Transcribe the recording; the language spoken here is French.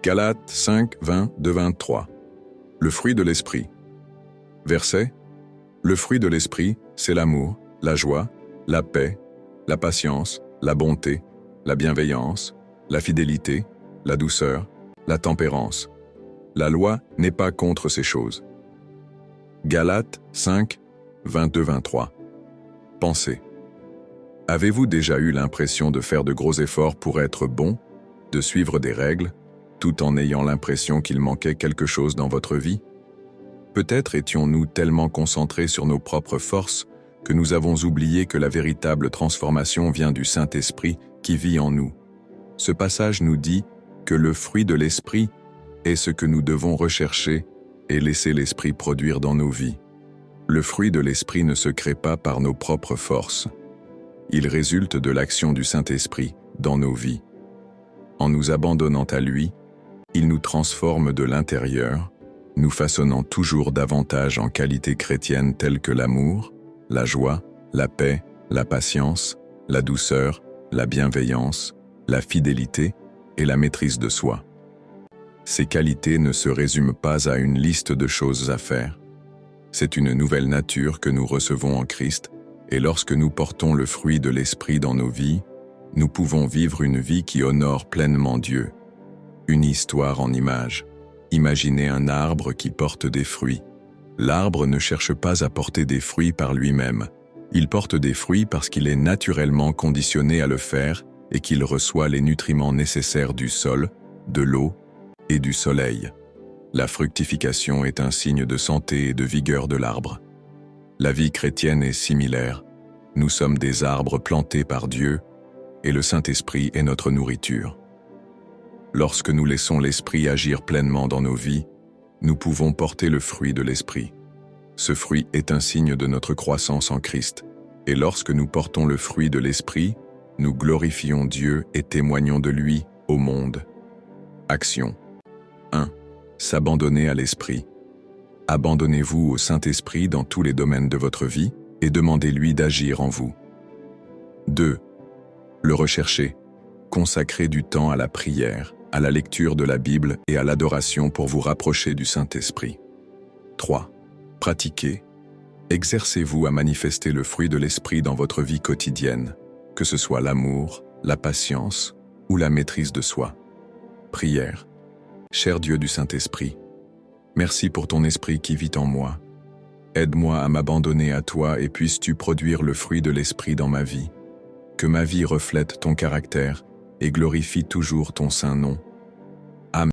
Galates 5, 20, 23. Le fruit de l'esprit. Verset. Le fruit de l'esprit, c'est l'amour, la joie, la paix, la patience, la bonté, la bienveillance, la fidélité, la douceur, la tempérance. La loi n'est pas contre ces choses. Galates 5, 22-23. Pensez. Avez-vous déjà eu l'impression de faire de gros efforts pour être bon, de suivre des règles, tout en ayant l'impression qu'il manquait quelque chose dans votre vie? Peut-être étions-nous tellement concentrés sur nos propres forces que nous avons oublié que la véritable transformation vient du Saint-Esprit qui vit en nous. Ce passage nous dit que le fruit de l'Esprit est ce que nous devons rechercher et laisser l'Esprit produire dans nos vies. Le fruit de l'Esprit ne se crée pas par nos propres forces. Il résulte de l'action du Saint-Esprit dans nos vies. En nous abandonnant à lui, il nous transforme de l'intérieur, nous façonnant toujours davantage en qualités chrétiennes telles que l'amour, la joie, la paix, la patience, la douceur, la bienveillance, la fidélité et la maîtrise de soi. Ces qualités ne se résument pas à une liste de choses à faire. C'est une nouvelle nature que nous recevons en Christ, et lorsque nous portons le fruit de l'Esprit dans nos vies, nous pouvons vivre une vie qui honore pleinement Dieu. Une histoire en images. Imaginez un arbre qui porte des fruits. L'arbre ne cherche pas à porter des fruits par lui-même. Il porte des fruits parce qu'il est naturellement conditionné à le faire et qu'il reçoit les nutriments nécessaires du sol, de l'eau et du soleil. La fructification est un signe de santé et de vigueur de l'arbre. La vie chrétienne est similaire. Nous sommes des arbres plantés par Dieu et le Saint-Esprit est notre nourriture. Lorsque nous laissons l'Esprit agir pleinement dans nos vies, nous pouvons porter le fruit de l'Esprit. Ce fruit est un signe de notre croissance en Christ. Et lorsque nous portons le fruit de l'Esprit, nous glorifions Dieu et témoignons de lui au monde. Action 1. S'abandonner à l'Esprit. Abandonnez-vous au Saint-Esprit dans tous les domaines de votre vie et demandez-lui d'agir en vous. 2. Le rechercher. Consacrez du temps à la prière, à la lecture de la Bible et à l'adoration pour vous rapprocher du Saint-Esprit. 3. Pratiquez. Exercez-vous à manifester le fruit de l'Esprit dans votre vie quotidienne, que ce soit l'amour, la patience ou la maîtrise de soi. Prière. Cher Dieu du Saint-Esprit, merci pour ton Esprit qui vit en moi. Aide-moi à m'abandonner à toi et puisses-tu produire le fruit de l'Esprit dans ma vie. Que ma vie reflète ton caractère et glorifie toujours ton saint nom.